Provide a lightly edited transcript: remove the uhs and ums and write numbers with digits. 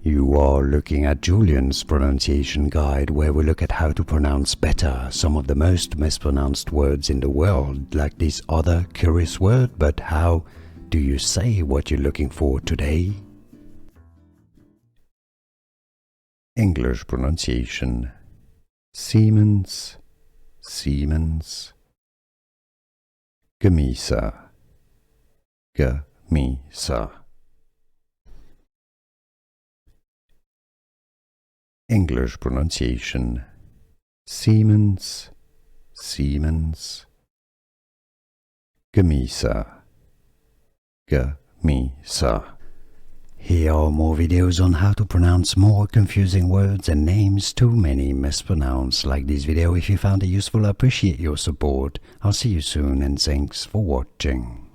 You are looking at Julian's pronunciation guide, where we look at how to pronounce better some of the most mispronounced words in the world, like this other curious word. But how do you say what you're looking for today? English pronunciation: Siemens, Siemens, Gamesa, Gamesa. English pronunciation: Siemens, Siemens, Gamesa, Gamesa. Here are more videos on how to pronounce more confusing words and names too many mispronounced. Like this video if you found it useful. I appreciate your support. I'll see you soon and thanks for watching.